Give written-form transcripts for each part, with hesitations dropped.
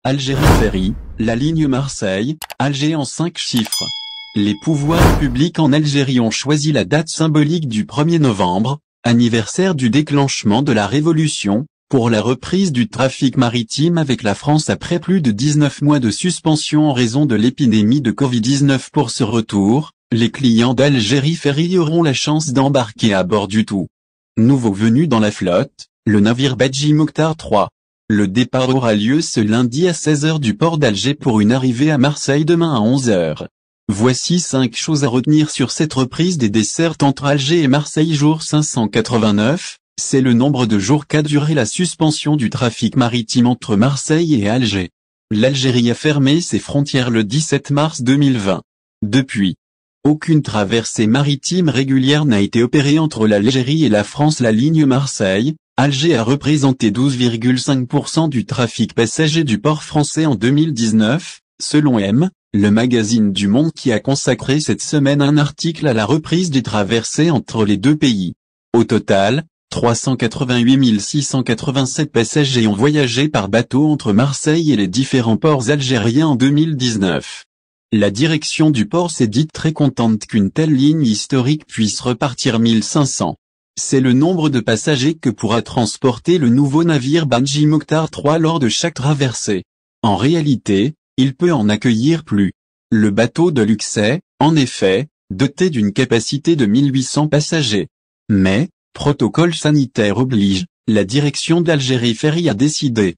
Algérie Ferry, la ligne Marseille-Alger en 5 chiffres. Les pouvoirs publics en Algérie ont choisi la date symbolique du 1er novembre, anniversaire du déclenchement de la Révolution, pour la reprise du trafic maritime avec la France après plus de 19 mois de suspension en raison de l'épidémie de Covid-19. Pour ce retour, les clients d'Algérie Ferry auront la chance d'embarquer à bord du tout nouveau venu dans la flotte, le navire Badji Mokhtar III. Le départ aura lieu ce lundi à 16 h du port d'Alger pour une arrivée à Marseille demain à 11 h. Voici 5 choses à retenir sur cette reprise des dessertes entre Alger et Marseille. Jour 589, c'est le nombre de jours qu'a duré la suspension du trafic maritime entre Marseille et Alger. L'Algérie a fermé ses frontières le 17 mars 2020. Depuis, aucune traversée maritime régulière n'a été opérée entre l'Algérie et la France. La ligne Marseille-Alger a représenté 12,5% du trafic passager du port français en 2019, selon M, le magazine du Monde qui a consacré cette semaine un article à la reprise des traversées entre les deux pays. Au total, 388 687 passagers ont voyagé par bateau entre Marseille et les différents ports algériens en 2019. La direction du port s'est dite très contente qu'une telle ligne historique puisse repartir 1500. C'est le nombre de passagers que pourra transporter le nouveau navire Badji Mokhtar III lors de chaque traversée. En réalité, il peut en accueillir plus. Le bateau de luxe est, en effet, doté d'une capacité de 1800 passagers. Mais, protocole sanitaire oblige, la direction d'Algérie Ferry a décidé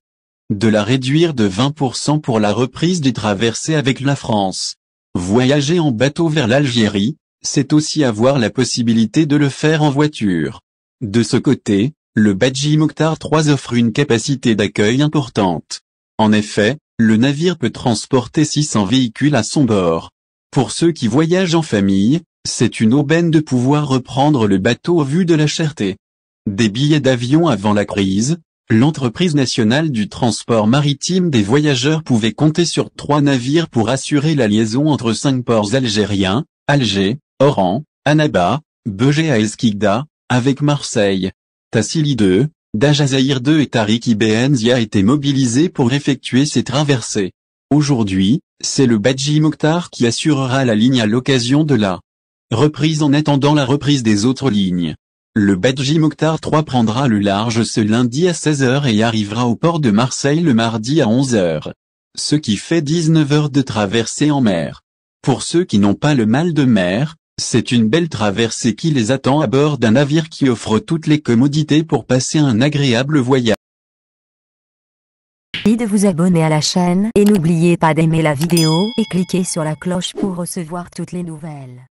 de la réduire de 20% pour la reprise des traversées avec la France. Voyager en bateau vers l'Algérie, c'est aussi avoir la possibilité de le faire en voiture. De ce côté, le Badji Mokhtar III offre une capacité d'accueil importante. En effet, le navire peut transporter 600 véhicules à son bord. Pour ceux qui voyagent en famille, c'est une aubaine de pouvoir reprendre le bateau au vu de la cherté des billets d'avion avant la crise. L'entreprise nationale du transport maritime des voyageurs pouvait compter sur 3 navires pour assurer la liaison entre 5 ports algériens, Alger, Oran, Annaba, Béger à Esquigda, avec Marseille. Tassili 2, Dajazaïr 2 et Tariq Ibn Zia étaient mobilisés pour effectuer ces traversées. Aujourd'hui, c'est le Badji Mokhtar qui assurera la ligne à l'occasion de la reprise en attendant la reprise des autres lignes. Le Badji Mokhtar III prendra le large ce lundi à 16 h et arrivera au port de Marseille le mardi à 11 h. Ce qui fait 19 heures de traversée en mer. Pour ceux qui n'ont pas le mal de mer, c'est une belle traversée qui les attend à bord d'un navire qui offre toutes les commodités pour passer un agréable voyage. Merci de vous abonner à la chaîne et n'oubliez pas d'aimer la vidéo et cliquer sur la cloche pour recevoir toutes les nouvelles.